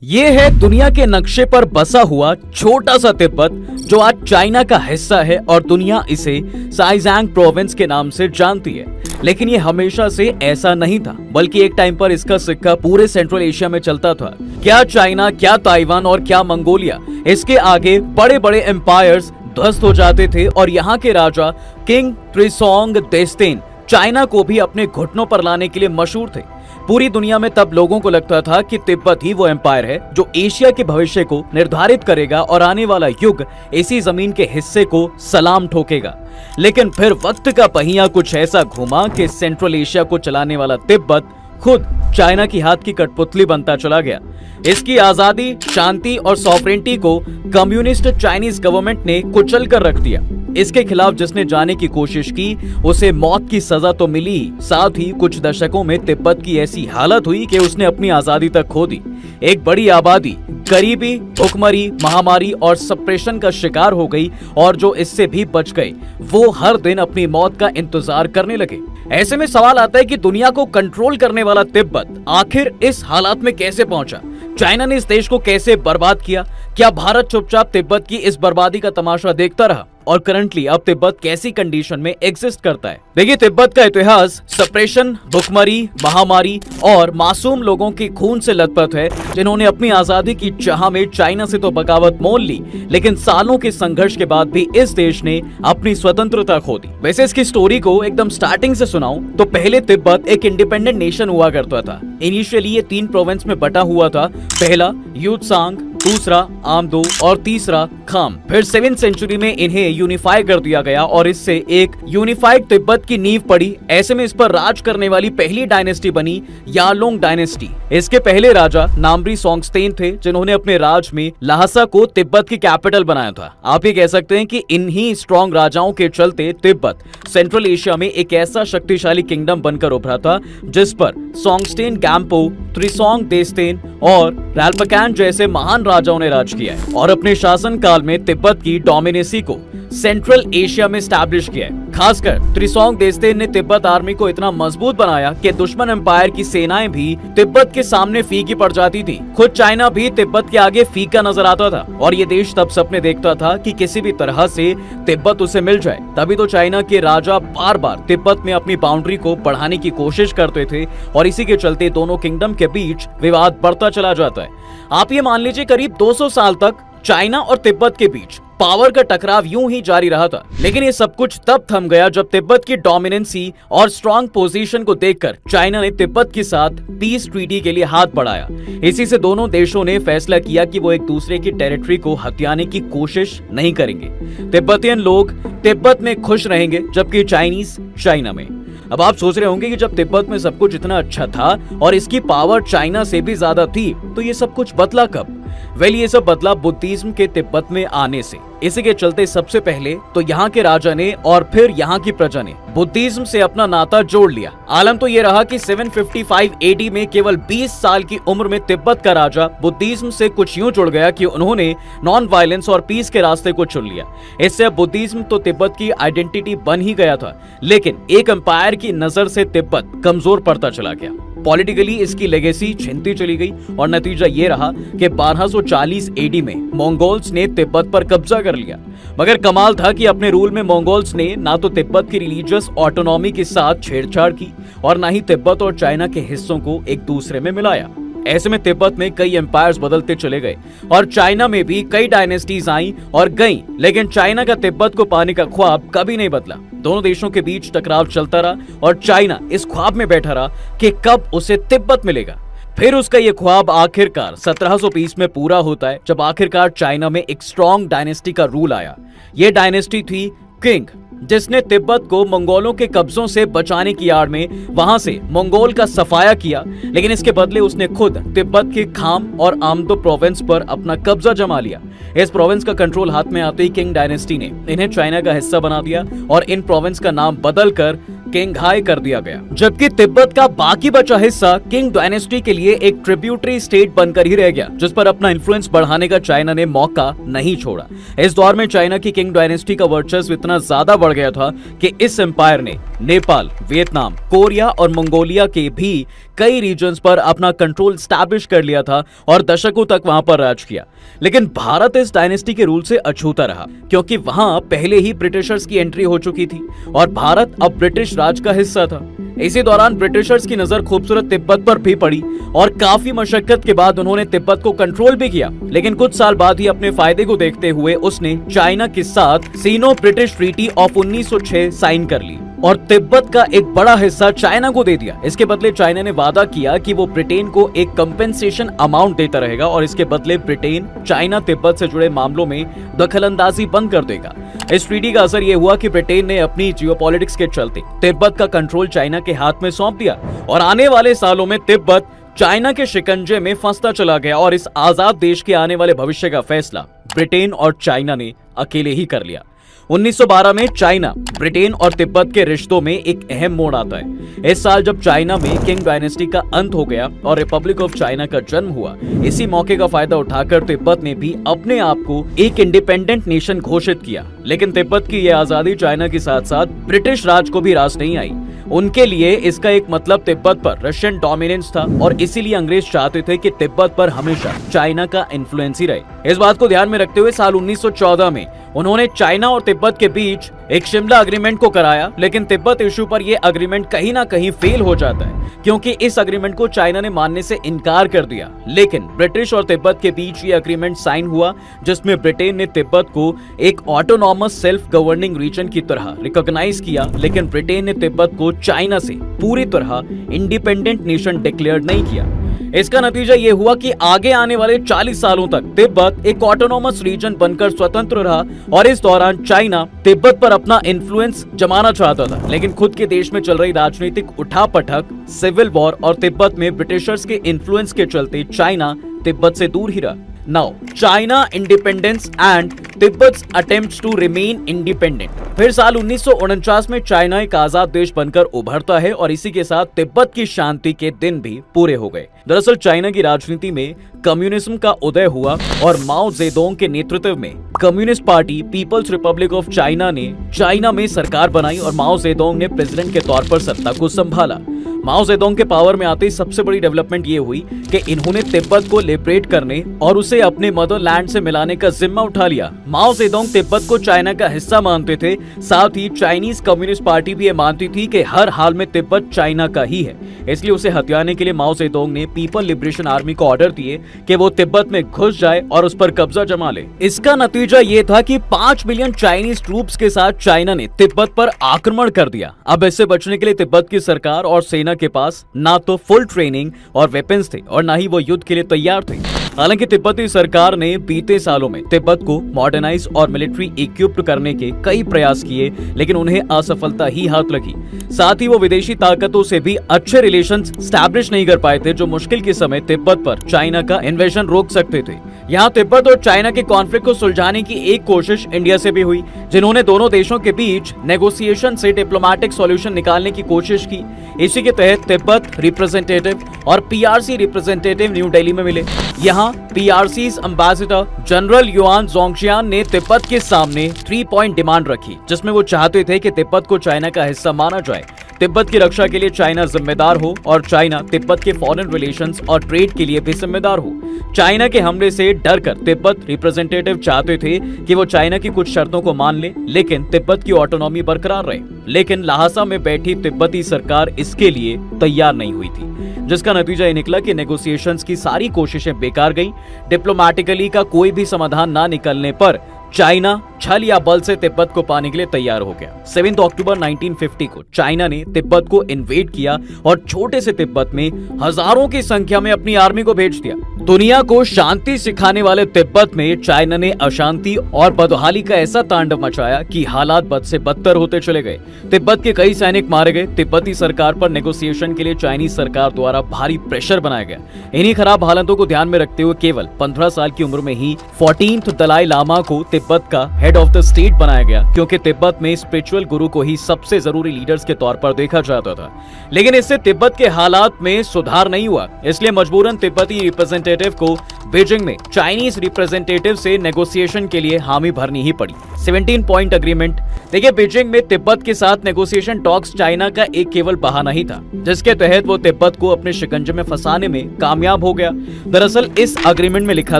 ये है दुनिया के नक्शे पर बसा हुआ छोटा सा तिब्बत, जो आज चाइना का हिस्सा है और दुनिया इसे साइजांग प्रोविंस के नाम से जानती है। लेकिन ये हमेशा से ऐसा नहीं था, बल्कि एक टाइम पर इसका सिक्का पूरे सेंट्रल एशिया में चलता था। क्या चाइना, क्या ताइवान और क्या मंगोलिया, इसके आगे बड़े बड़े एम्पायर्स ध्वस्त हो जाते थे और यहाँ के राजा किंग त्रिसोंग देस्तेन चाइना को भी अपने घुटनों पर लाने के लिए मशहूर थे। पूरी दुनिया में तब लोगों को लगता था कि तिब्बत ही वो एम्पायर है जो एशिया के भविष्य को निर्धारित करेगा और आने वाला युग इसी जमीन के हिस्से को सलाम ठोकेगा। लेकिन फिर वक्त का पहिया कुछ ऐसा घुमा कि सेंट्रल एशिया को चलाने वाला तिब्बत खुद चाइना की हाथ की कठपुतली बनता चला गया। इसकी आजादी, शांति और सॉवरेनिटी को कम्युनिस्ट चाइनीज गवर्नमेंट ने कुचल कर रख दिया। इसके खिलाफ जिसने जाने की कोशिश की उसे मौत की सजा तो मिली ही, साथ ही कुछ दशकों में तिब्बत की ऐसी हालत हुई कि उसने अपनी आजादी तक खो दी। एक बड़ी आबादी गरीबी, भुखमरी, महामारी और सप्रेशन का शिकार हो गई और जो इससे भी बच गए वो हर दिन अपनी मौत का इंतजार करने लगे। ऐसे में सवाल आता है कि दुनिया को कंट्रोल करने वाला तिब्बत आखिर इस हालात में कैसे पहुंचा? चाइना ने इस देश को कैसे बर्बाद किया? क्या भारत चुपचाप तिब्बत की इस बर्बादी का तमाशा देखता रहा? और करंटली अब तिब्बत कैसी कंडीशन में एग्जिस्ट करता है? देखिए, तिब्बत का इतिहास सप्रेशन, भुखमरी, महामारी और मासूम लोगों के खून से लथपथ है, जिन्होंने अपनी आजादी की चाह में चाइना से तो बगावत मोल ली, लेकिन सालों के संघर्ष के बाद भी इस देश ने अपनी स्वतंत्रता खो दी। वैसे इसकी स्टोरी को एकदम स्टार्टिंग से सुनाऊं तो पहले तिब्बत एक इंडिपेंडेंट नेशन हुआ करता था। इनिशियली ये 3 प्रोविंस में बटा हुआ था। पहला यूत्सांग, दूसरा आमदो और तीसरा खाम। फिर 7वीं सेंचुरी में इन्हें यूनिफाई कर दिया गया और इससे एक यूनिफाइड तिब्बत की नींव पड़ी। ऐसे में इस पर राज करने वाली पहली डायनेस्टी बनी यालोंग डायनेस्टी। इसके पहले राजा नामरी सोंगस्तेन थे, जिन्होंने अपने राज में ल्हासा को तिब्बत की कैपिटल बनाया था। आप ये कह सकते हैं कि इन्हीं स्ट्रॉन्ग राजाओं के चलते तिब्बत सेंट्रल एशिया में एक ऐसा शक्तिशाली किंगडम बनकर उभरा था जिस पर सोंगस्तेन गैम्पो, त्रिसोंग देस्तेन और राल्पकैन जैसे महान राजाओं ने राज किया है और अपने शासन काल में तिब्बत की डोमिनेसी को सेंट्रल एशिया में स्टैब्लिश किया है। खासकर त्रिसोंग देस्तेन ने तिब्बत आर्मी को इतना मजबूत बनाया कि दुश्मन एम्पायर की सेनाएं भी तिब्बत के सामने फीकी पड़ जाती थी। खुद चाइना भी तिब्बत के आगे फीका नजर आता था और ये देश तब सपने देखता था कि किसी भी तरह से तिब्बत उसे मिल जाए। तभी तो चाइना के राजा बार बार तिब्बत में अपनी बाउंड्री को बढ़ाने की कोशिश करते थे और इसी के चलते दोनों किंगडम के बीच विवाद बढ़ता चला जाता है। आप ये मान लीजिए करीब 200 साल तक चाइना और तिब्बत के बीच पावर का टकराव यूं ही जारी रहा था। लेकिन ये सब कुछ तब थम गया जब तिब्बत की डोमिनेंसी और स्ट्रॉन्ग पोजीशन को देखकर चाइना ने तिब्बत के साथ पीस ट्रीटी के लिए हाथ बढ़ाया। इसी से दोनों देशों ने फैसला किया कि वो एक दूसरे की टेरिटरी को हथियाने की कोशिश नहीं करेंगे। तिब्बतियन लोग तिब्बत में खुश रहेंगे जबकि चाइनीज चाइना में। अब आप सोच रहे होंगे कि जब तिब्बत में सब कुछ इतना अच्छा था और इसकी पावर चाइना से भी ज्यादा थी तो ये सब कुछ बदला कब? ये सब बदला बुद्धिज्म के तिब्बत में आने से। इसी के चलते सबसे पहले तो यहाँ के राजा ने और फिर यहाँ की प्रजा ने बुद्धिज्म से अपना नाता जोड़ लिया। आलम तो ये रहा कि 755 AD में केवल 20 साल की उम्र में तिब्बत का राजा बुद्धिज्म से कुछ यूं जुड़ गया कि उन्होंने नॉन वायलेंस और पीस के रास्ते को चुन लिया। इससे बुद्धिज्म तो तिब्बत की आइडेंटिटी बन ही गया था, लेकिन एक एम्पायर की नजर से तिब्बत कमजोर पड़ता चला गया। पॉलिटिकली इसकी लेगेसी छिनती चली गई और नतीजा ये रहा कि 1240 AD में मंगोल्स ने तिब्बत पर कब्जा कर लिया। मगर कमाल था कि अपने रूल में मंगोल्स ने ना तो तिब्बत की रिलीजियस ऑटोनॉमी के साथ छेड़छाड़ की और ना ही तिब्बत और चाइना के हिस्सों को एक दूसरे में मिलाया। ऐसे में तिब्बत में कई एम्पायर्स बदलते चले गए और चाइना में भी कई डायनेस्टीज आई और गईं, लेकिन चाइना का तिब्बत को पाने का ख्वाब कभी नहीं बदला। दोनों देशों के बीच टकराव चलता रहा और चाइना इस ख्वाब में बैठा रहा कि कब उसे तिब्बत मिलेगा। फिर उसका ये ख्वाब आखिरकार 1720 में पूरा होता है, जब आखिरकार चाइना में एक स्ट्रॉन्ग डायनेस्टी का रूल आया। ये डायनेस्टी थी किंग, जिसने तिब्बत को मंगोलों के कब्जों से बचाने की आड़ में वहां से मंगोल का सफाया किया, लेकिन इसके बदले उसने खुद तिब्बत के खाम और आमदो प्रोविंस पर अपना कब्जा जमा लिया। इस प्रोविंस का कंट्रोल हाथ में आते ही किंग डायनेस्टी ने इन्हें चाइना का हिस्सा बना दिया और इन प्रोविंस का नाम बदलकर किंगहाई कर दिया गया। जबकि तिब्बत का बाकी बचा हिस्सा किंग डायनेस्टी के लिए एक ट्रिब्यूटरी स्टेट बनकर ही रह गया, जिस पर अपना इन्फ्लुएंस बढ़ाने का चाइना ने मौका नहीं छोड़ा। इस दौर में चाइना की किंग डायनेस्टी का वर्चस्व इतना ज्यादा बढ़ गया था कि इस एम्पायर ने नेपाल, वियतनाम, कोरिया और मंगोलिया के भी कई रीजन्स पर अपना कंट्रोल स्टैब्लिश कर लिया था और दशकों तक वहां पर राज किया। लेकिन भारत इस डायनेस्टी के रूल से अछूता रहा, क्योंकि वहां पहले ही ब्रिटिशर्स की एंट्री हो चुकी थी और भारत अब ब्रिटिश राज का हिस्सा था। इसी दौरान ब्रिटिशर्स की नजर खूबसूरत तिब्बत पर भी पड़ी और काफी मशक्कत के बाद उन्होंने तिब्बत को कंट्रोल भी किया। लेकिन कुछ साल बाद ही अपने फायदे को देखते हुए उसने चाइना के साथ सीनो ब्रिटिश ट्रीटी ऑफ 1906 साइन कर ली और तिब्बत का एक बड़ा हिस्सा चाइना को दे दिया। इसके बदले चाइना ने वादा किया कि वो ब्रिटेन को एक कंपेंसेशन अमाउंट देता रहेगा और इसके बदले ब्रिटेन चाइना तिब्बत से जुड़े मामलों में दखलंदाजी बंद कर देगा। इस ट्रीटी का असर ये हुआ कि ब्रिटेन ने अपनी जियोपॉलिटिक्स के चलते तिब्बत का कंट्रोल चाइना के हाथ में सौंप दिया और आने वाले सालों में तिब्बत चाइना के शिकंजे में फंसता चला गया और इस आजाद देश के आने वाले भविष्य का फैसला ब्रिटेन और चाइना ने अकेले ही कर लिया। 1912 में चाइना, ब्रिटेन और तिब्बत के रिश्तों में एक अहम मोड़ आता है। इस साल जब चाइना में किंग डायनेस्टी का अंत हो गया और रिपब्लिक ऑफ चाइना का जन्म हुआ, इसी मौके का फायदा उठाकर तिब्बत ने भी अपने आप को एक इंडिपेंडेंट नेशन घोषित किया। लेकिन तिब्बत की यह आजादी चाइना के साथ साथ ब्रिटिश राज को भी रास नहीं आई। उनके लिए इसका एक मतलब तिब्बत पर रशियन डोमिनेंस था और इसीलिए अंग्रेज चाहते थे कि तिब्बत पर हमेशा चाइना का इन्फ्लुएंस ही रहे। इस बात को ध्यान में रखते हुए साल 1914 में उन्होंने चाइना और तिब्बत के बीच एक शिमला एग्रीमेंट को कराया। लेकिन तिब्बत इशू पर यह एग्रीमेंट कहीं ना कहीं फेल हो जाता है, क्योंकि इस एग्रीमेंट को चाइना ने मानने से इनकार कर दिया। लेकिन ब्रिटिश और तिब्बत के बीच ये एग्रीमेंट साइन हुआ, जिसमें ब्रिटेन ने तिब्बत को एक ऑटोनॉमस सेल्फ गवर्निंग रीजन की तरह रिकॉग्नाइज किया, लेकिन ब्रिटेन ने तिब्बत को चाइना से पूरी तरह इंडिपेंडेंट नेशन डिक्लेयर नहीं किया। इसका नतीजा ये हुआ कि आगे आने वाले 40 सालों तक तिब्बत एक ऑटोनॉमस रीजन बनकर स्वतंत्र रहा और इस दौरान चाइना तिब्बत पर अपना इन्फ्लुएंस जमाना चाहता था। लेकिन खुद के देश में चल रही राजनीतिक उठापटक, सिविल वॉर और तिब्बत में ब्रिटिशर्स के इन्फ्लुएंस के चलते चाइना तिब्बत से दूर ही रहा। Now China independence and Tibet attempts to remain independent. फिर साल 1949 में चाइना एक आजाद देश बनकर उभरता है और इसी के साथ तिब्बत की शांति के दिन भी पूरे हो गए। दरअसल चाइना की राजनीति में कम्युनिज्म का उदय हुआ और माओ जेडोंग के नेतृत्व में communist party People's Republic of China ने चाइना में सरकार बनाई और माओ जेडोंग ने प्रेसिडेंट के तौर पर सत्ता को संभाला। माओ जेडोंग के पावर में आते ही सबसे बड़ी डेवलपमेंट ये हुई कि इन्होंने तिब्बत को लिबरेट करने और उसे अपने मदरलैंड से मिलाने का जिम्मा उठा लिया। माओ जेडोंग तिब्बत को चाइना का हिस्सा मानते थे, साथ ही चाइनीज कम्युनिस्ट पार्टी भी ये मानती थी कि हर हाल में तिब्बत चाइना का ही है। इसलिए उसे हथियाने के लिए माओ जेडोंग ने पीपल लिबरेशन आर्मी को ऑर्डर दिए कि वो तिब्बत में घुस जाए और उस पर कब्जा जमा ले। इसका नतीजा ये था कि 5 मिलियन चाइनीज ट्रूप्स के साथ चाइना ने तिब्बत पर आक्रमण कर दिया। अब इससे बचने के लिए तिब्बत की सरकार और सेना के पास ना तो फुल ट्रेनिंग और वेपन्स थे और ना ही वो युद्ध के लिए तैयार थे। हालांकि तिब्बती सरकार ने बीते सालों में तिब्बत को मॉडर्नाइज और मिलिट्री इक्विप्ड करने के कई प्रयास किए, लेकिन उन्हें असफलता ही हाथ लगी। साथ ही वो विदेशी ताकतों से भी अच्छे रिलेशंस स्टैब्लिश नहीं कर पाए थे, जो मुश्किल के समय तिब्बत पर चाइना का इन्वेजन रोक सकते थे। यहाँ तिब्बत और चाइना के कॉन्फ्लिक्ट को सुलझाने की एक कोशिश इंडिया से भी हुई, जिन्होंने दोनों देशों के बीच नेगोशिएशन से डिप्लोमेटिक सॉल्यूशन निकालने की कोशिश की। इसी के तहत तिब्बत रिप्रेजेंटेटिव और पीआरसी रिप्रेजेंटेटिव न्यू दिल्ली में मिले। यहाँ पीआरसी's एम्बेसडर जनरल युआन जोंगशियान ने तिब्बत के सामने 3 पॉइंट डिमांड रखी, जिसमें वो चाहते थे कि तिब्बत को चाइना का हिस्सा माना जाए, तिब्बत की रक्षा के लिए चाइना जिम्मेदार हो और चाइना तिब्बत के फॉरेन रिलेशंस और ट्रेड के लिए भी जिम्मेदार हो। चाइना के हमले से डरकर तिब्बत रिप्रेजेंटेटिव चाहते थे कि वो चाइना की कुछ शर्तों को मान ले, लेकिन तिब्बत की ऑटोनॉमी बरकरार रहे। लेकिन ल्हासा में बैठी तिब्बती सरकार इसके लिए तैयार नहीं हुई थी, जिसका नतीजा ये निकला कि नेगोशिएशंस की सारी कोशिशें बेकार गईं। डिप्लोमेटिकली का कोई भी समाधान ना निकलने पर चाइना छल या बल से तिब्बत को पाने के लिए तैयार हो गया। 7 अक्टूबर 1950 को चाइना ने तिब्बत को इन्वेड किया और छोटे से तिब्बत में हजारों की संख्या में अपनी आर्मी को भेज दिया। दुनिया को शांति सिखाने वाले तिब्बत में चाइना ने अशांति और बदहाली का ऐसा तांडव मचाया कि हालात बद से बदतर होते चले गए। तिब्बत के कई सैनिक मारे गए। तिब्बती सरकार पर नेगोशिएशन के लिए चाइनीज सरकार द्वारा भारी प्रेशर बनाया गया। इन्हीं खराब हालातों को ध्यान में रखते हुए केवल 15 साल की उम्र में ही 14th दलाई लामा को तिब्बत का हेड ऑफ द स्टेट बनाया गया, क्योंकि तिब्बत में स्पिरिचुअल गुरु को ही सबसे जरूरी लीडर्स के तौर पर देखा जाता था। लेकिन इससे तिब्बत के हालात में सुधार नहीं हुआ, इसलिए मजबूरन तिब्बती रिप्रेजेंटेटिव को बीजिंग में चाइनीज रिप्रेजेंटेटिव से नेगोशिएशन के लिए हामी भरनी ही पड़ी। 17 पॉइंट अग्रीमेंट। देखिए, बीजिंग में तिब्बत के साथ नेगोशिएशन टॉक्स चाइना का एक केवल बहाना ही था, जिसके तहत वो तिब्बत को अपने शिकंजे में फंसाने में कामयाब हो गया। दरअसल इस अग्रीमेंट में लिखा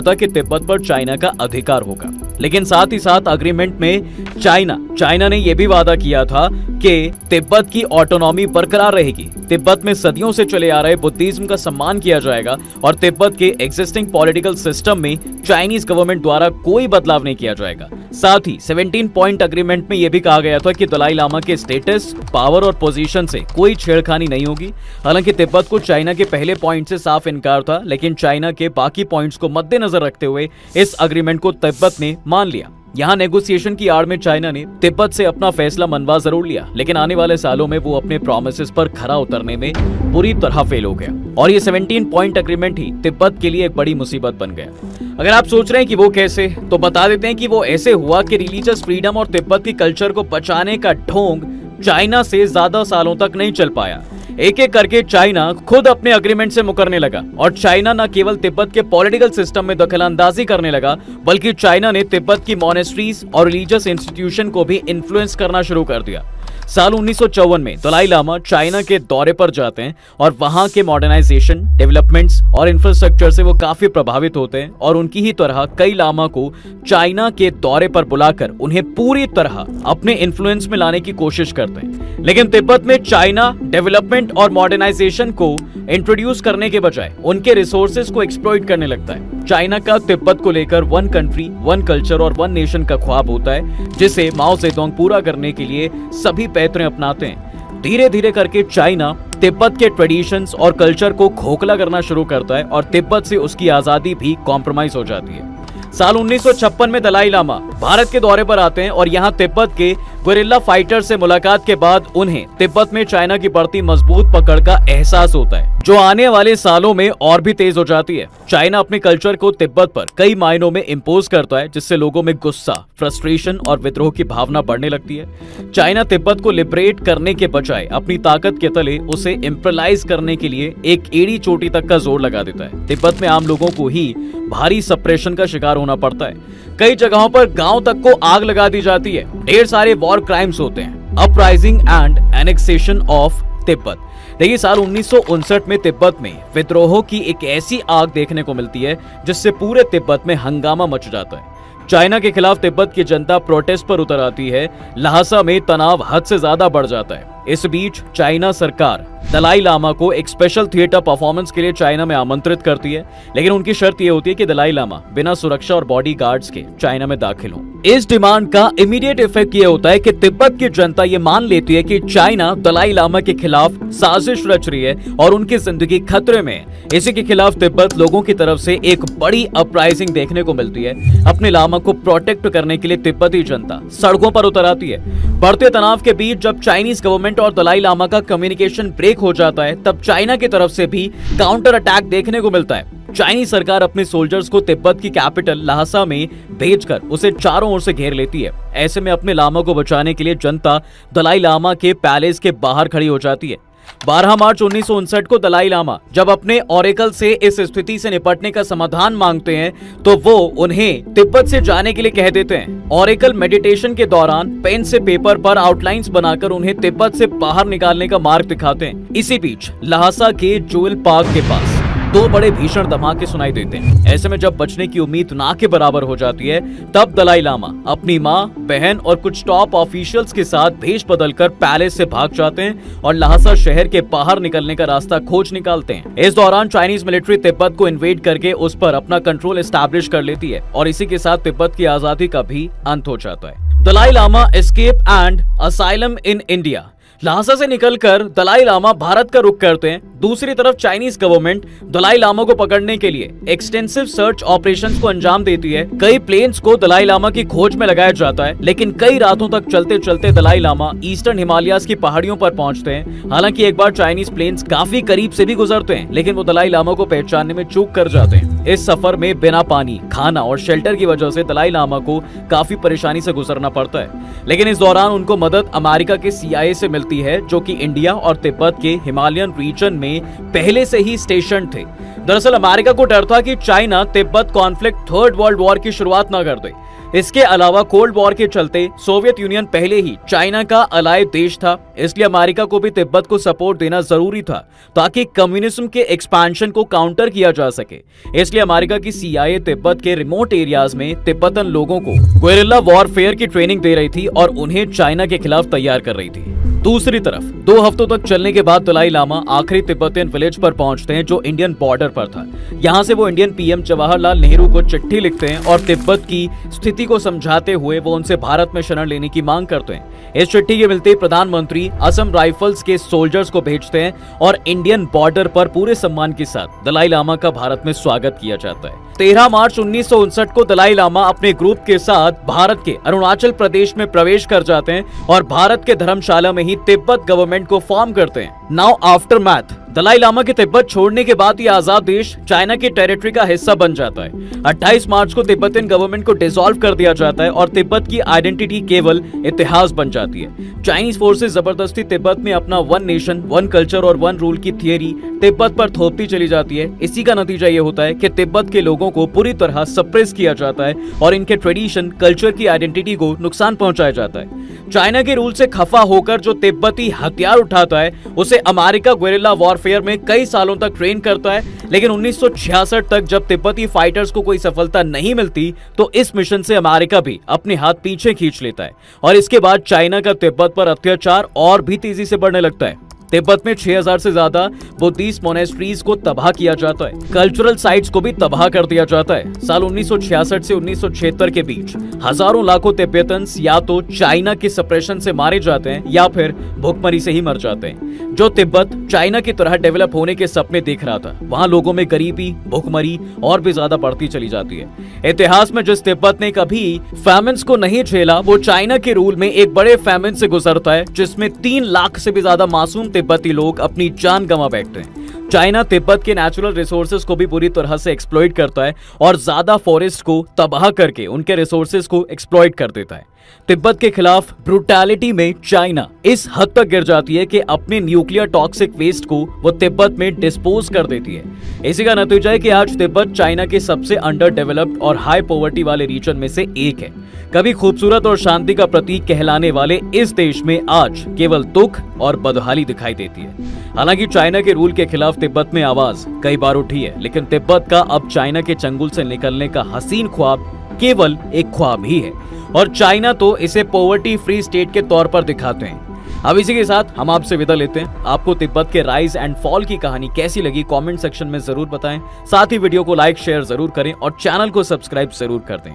था कि तिब्बत पर चाइना का अधिकार होगा, लेकिन साथ ही साथ अग्रीमेंट में चाइना ने यह भी वादा किया था कि तिब्बत की ऑटोनॉमी बरकरार रहेगी, तिब्बत में सदियों से चले आ रहे बुद्धिज्म का सम्मान किया जाएगा और तिब्बत के एग्जिस्टिंग पॉलिटिकल सिस्टम में चाइनीज गवर्नमेंट द्वारा कोई बदलाव नहीं किया जाएगा। साथ ही 17 पॉइंट अग्रीमेंट में यह भी कहा गया था कि दलाई लामा के स्टेटस, पावर और पोजीशन से कोई छेड़खानी नहीं होगी। हालांकि तिब्बत को चाइना के पहले पॉइंट से साफ इनकार था, लेकिन चाइना के बाकी पॉइंट्स को मद्देनजर रखते हुए इस अग्रीमेंट को तिब्बत ने मान लिया। यहाँ नेगोशिएशन की आड़ में चाइना ने तिब्बत से अपना फैसला मनवा जरूर लिया, लेकिन आने वाले सालों में वो अपने प्रॉमिसेस पर खरा उतरने में बुरी तरह फेल हो गया और ये 17 पॉइंट अग्रीमेंट ही तिब्बत के लिए एक बड़ी मुसीबत बन गया। अगर आप सोच रहे हैं कि वो कैसे, तो बता देते हैं कि वो ऐसे हुआ कि रिलीजियस फ्रीडम और तिब्बत की कल्चर को बचाने का ढोंग चाइना से ज्यादा सालों तक नहीं चल पाया। एक एक करके चाइना खुद अपने अग्रीमेंट से मुकरने लगा और चाइना न केवल तिब्बत के पॉलिटिकल सिस्टम में दखलंदाजी करने लगा, बल्कि चाइना ने तिब्बत की मॉनेस्ट्रीज और रिलीजियस इंस्टीट्यूशन को भी इन्फ्लुएंस करना शुरू कर दिया। साल 1954 में दलाई लामा चाइना के दौरे पर जाते हैं और वहां के मॉडर्नाइजेशन, डेवलपमेंट्स और इंफ्रास्ट्रक्चर से वो काफी प्रभावित होते हैं और उनकी ही तरह कई लामा को चाइना के दौरे पर बुलाकर उन्हें पूरी तरह अपने इन्फ्लुएंस में लाने की कोशिश करते हैं। लेकिन तिब्बत में चाइना डेवलपमेंट और मॉडर्नाइजेशन को इंट्रोड्यूस करने के बजाय उनके रिसोर्सेज को एक्सप्लॉइट करने लगता है। चाइना का तिब्बत को लेकर वन कंट्री, वन कल्चर और वन नेशन का ख्वाब होता है, जिसे माओ जेडोंग पूरा करने के लिए सभी पैतरे अपनाते हैं। धीरे धीरे करके चाइना तिब्बत के ट्रेडिशंस और कल्चर को खोखला करना शुरू करता है और तिब्बत से उसकी आजादी भी कॉम्प्रोमाइज हो जाती है। साल 1956 में दलाई लामा भारत के दौरे पर आते हैं और यहाँ तिब्बत के गुरिल्ला फाइटर से मुलाकात के बाद उन्हें तिब्बत में चाइना की बढ़ती मजबूत पकड़ का एहसास होता है, जो आने वाले सालों में और भी तेज हो जाती है। चाइना अपने कल्चर को तिब्बत पर कई मायनों में इम्पोज करता है, जिससे लोगों में गुस्सा, फ्रस्ट्रेशन और विद्रोह की भावना बढ़ने लगती है। चाइना तिब्बत को लिबरेट करने के बजाय अपनी ताकत के तले उसे इम्परलाइज करने के लिए एक एड़ी चोटी तक का जोर लगा देता है। तिब्बत में आम लोगों को ही भारी सप्रेशन का शिकार होना पड़ता है। कई जगहों पर गांव तक को आग लगा दी जाती है। ढेर सारे वॉर क्राइम्स होते हैं। Uprising and annexation of Tibet. देखिए, साल 1959 में तिब्बत में विद्रोहों की एक ऐसी आग देखने को मिलती है जिससे पूरे तिब्बत में हंगामा मच जाता है। चाइना के खिलाफ तिब्बत की जनता प्रोटेस्ट पर उतर आती है। ल्हासा में तनाव हद से ज्यादा बढ़ जाता है। इस बीच चाइना सरकार दलाई लामा को एक स्पेशल थिएटर परफॉर्मेंस के लिए चाइना में आमंत्रित करती है, लेकिन उनकी शर्त यह होती है कि दलाई लामा बिना सुरक्षा और बॉडी गार्ड्स के चाइना में दाखिल हो। इस डिमांड का इमीडिएट इफेक्ट ये होता है कि तिब्बत की जनता ये मान लेती है कि चाइना दलाई लामा के खिलाफ साजिश रच रही है और उनकी जिंदगी खतरे में है। इसी के खिलाफ तिब्बत लोगों की तरफ से एक बड़ी अपराइजिंग देखने को मिलती है। अपने लामा को प्रोटेक्ट करने के लिए तिब्बती जनता सड़कों पर उतर आती है। बढ़ते तनाव के बीच जब चाइनीज गवर्नमेंट और दलाई लामा का कम्युनिकेशन ब्रेक हो जाता है, तब चाइना की तरफ से भी काउंटर अटैक देखने को मिलता है। चाइनीज सरकार अपने सोल्जर्स को तिब्बत की कैपिटल ल्हासा में भेजकर उसे चारों ओर से घेर लेती है। ऐसे में अपने लामा को बचाने के लिए जनता दलाई लामा के पैलेस के बाहर खड़ी हो जाती है। 12 मार्च 1959 को दलाई लामा जब अपने ऑरेकल से इस स्थिति से निपटने का समाधान मांगते हैं, तो वो उन्हें तिब्बत से जाने के लिए कह देते हैं। ऑरेकल मेडिटेशन के दौरान पेन से पेपर पर आउटलाइंस बनाकर उन्हें तिब्बत से बाहर निकालने का मार्ग दिखाते हैं। इसी बीच ल्हासा के जुएल पार्क के पास दो बड़े भीषण धमाके सुनाई देते हैं। ऐसे में जब बचने की उम्मीद ना के बराबर हो जाती है, तब दलाई लामा अपनी माँ, बहन और कुछ टॉप ऑफिशियल्स के साथ भेष बदलकर पैलेस से भाग जाते हैं और ल्हासा शहर के बाहर निकलने का रास्ता खोज निकालते हैं। इस दौरान चाइनीज मिलिट्री तिब्बत को इन्वेड करके उस पर अपना कंट्रोल एस्टैब्लिश कर लेती है और इसी के साथ तिब्बत की आजादी का भी अंत हो जाता है। Dalai Lama escape and asylum in India. Lhasa से निकलकर दलाई लामा भारत का रुख करते हैं। दूसरी तरफ चाइनीज गवर्नमेंट दलाई लामा को पकड़ने के लिए एक्सटेंसिव सर्च ऑपरेशंस को अंजाम देती है। कई प्लेन्स को दलाई लामा की खोज में लगाया जाता है, लेकिन कई रातों तक चलते चलते दलाई लामा ईस्टर्न हिमालयाज की पहाड़ियों पर पहुंचते हैं। हालांकि एक बार चाइनीज प्लेन्स काफी करीब से भी गुजरते हैं, लेकिन वो दलाई लामा को पहचानने में चूक कर जाते हैं। इस सफर में बिना पानी, खाना और शेल्टर की वजह से दलाई लामा को काफी परेशानी से गुजरना पड़ता है। लेकिन इस दौरान उनको मदद अमेरिका के CIA से मिलती है, जो कि इंडिया और तिब्बत के हिमालयन रीजन में पहले से ही स्टेशन थे। दरअसल अमेरिका को डर था कि China Tibet conflict third world war की शुरुआत न कर दे। इसके अलावा कोल्ड वॉर के चलते सोवियत यूनियन पहले ही चाइना का अलाय देश था, इसलिए अमेरिका को भी तिब्बत को सपोर्ट देना जरूरी था ताकि कम्युनिज्म के एक्सपेंशन को काउंटर किया जा सके। इसलिए अमेरिका की CIA तिब्बत के रिमोट एरियाज में तिब्बतन लोगों को गुएरिल्ला वॉरफेयर की ट्रेनिंग दे रही थी और उन्हें चाइना के खिलाफ तैयार कर रही थी। दूसरी तरफ 2 हफ्तों तक चलने के बाद दलाई लामा आखिरी तिब्बतियन विलेज पर पहुंचते हैं, जो इंडियन बॉर्डर पर था। यहां से वो इंडियन PM जवाहरलाल नेहरू को चिट्ठी लिखते हैं और तिब्बत की स्थिति को समझाते हुए वो उनसे भारत में शरण लेने की मांग करते हैं। इस चिट्ठी के मिलते प्रधानमंत्री असम राइफल्स के सोल्जर्स को भेजते हैं और इंडियन बॉर्डर पर पूरे सम्मान के साथ दलाई लामा का भारत में स्वागत किया जाता है। 13 मार्च 1959 को दलाई लामा अपने ग्रुप के साथ भारत के अरुणाचल प्रदेश में प्रवेश कर जाते हैं और भारत के धर्मशाला में ही तिब्बत गवर्नमेंट को फॉर्म करते हैं। Now aftermath Dalai Lama के तिब्बत छोड़ने के बाद ये आजाद देश चाइना की टेरिटरी का हिस्सा बन जाता है। 28 मार्च को तिब्बतियन गवर्नमेंट को डिसॉल्व कर दिया जाता है और तिब्बत की आइडेंटिटी केवल इतिहास बन जाती है। चाइनीज फोर्सेस जबरदस्ती तिब्बत में अपना वन नेशन, वन कल्चर और वन रूल की थियरी तिब्बत पर थोपती चली जाती है। इसी का नतीजा ये होता है कि तिब्बत के लोगों को पूरी तरह सप्रेस किया जाता है और इनके ट्रेडिशन, कल्चर की आइडेंटिटी को नुकसान पहुंचाया जाता है। चाइना के रूल से खफा होकर जो तिब्बती हथियार उठाता है उसे अमेरिका गुएरिल्ला वॉरफेयर में कई सालों तक ट्रेन करता है, लेकिन 1966 तक जब तिब्बती फाइटर्स को कोई सफलता नहीं मिलती तो इस मिशन से अमेरिका भी अपने हाथ पीछे खींच लेता है और इसके बाद चाइना का तिब्बत पर अत्याचार और भी तेजी से बढ़ने लगता है। तिब्बत में 6000 से ज्यादा बुद्धिस्ट मोनेस्ट्रीज को तबाह किया जाता है, कल्चरल साइट्स को भी तबाह कर दिया जाता है। साल 1966 से 1976 के बीच हजारों लाखों तिब्बतन्स या तो चाइना के सप्रेशन से मारे जाते हैं या फिर भूखमरी से ही मर जाते हैं। जो तिब्बत चाइना की तरह डेवलप होने के सपने देख रहा था, वहाँ लोगों में गरीबी, भूखमरी और भी ज्यादा बढ़ती चली जाती है। इतिहास में जिस तिब्बत ने कभी फैमिन्स को नहीं झेला, वो चाइना के रूल में एक बड़े फैमिन से गुजरता है, जिसमें 3 लाख से भी ज्यादा मासूम तिब्बती लोग अपनी जान गंवा बैठते हैं। चाइना तिब्बत के नेचुरल रिसोर्सेज को भी बुरी तरह से एक्सप्लॉइट करता है और ज्यादा फॉरेस्ट को तबाह करके उनके रिसोर्सेज को एक्सप्लॉइट कर देता है। तिब्बत के खिलाफ ब्रूटैलिटी में चाइना इस हद तक गिर जाती है कि अपने न्यूक्लियर टॉक्सिक वेस्ट को वो तिब्बत में डिस्पोज कर देती है। इसी का नतीजा है कि आज तिब्बत चाइना के सबसे अंडर डेवलप्ड और हाई पॉवर्टी वाले रीजन में से एक है। कभी खूबसूरत और शांति का प्रतीक कहलाने वाले इस देश में आज केवल दुख और बदहाली दिखाई देती है। हालांकि चाइना के रूल के खिलाफ तिब्बत में आवाज कई बार उठी है, लेकिन तिब्बत का अब चाइना के चंगुल से निकलने का हसीन ख्वाब केवल एक ख्वाब ही है और चाइना तो इसे पॉवर्टी फ्री स्टेट के तौर पर दिखाते हैं। अब इसी के साथ हम आपसे विदा लेते हैं। आपको तिब्बत के राइज एंड फॉल की कहानी कैसी लगी कमेंट सेक्शन में जरूर बताएं। साथ ही वीडियो को लाइक शेयर जरूर करें और चैनल को सब्सक्राइब जरूर कर दें।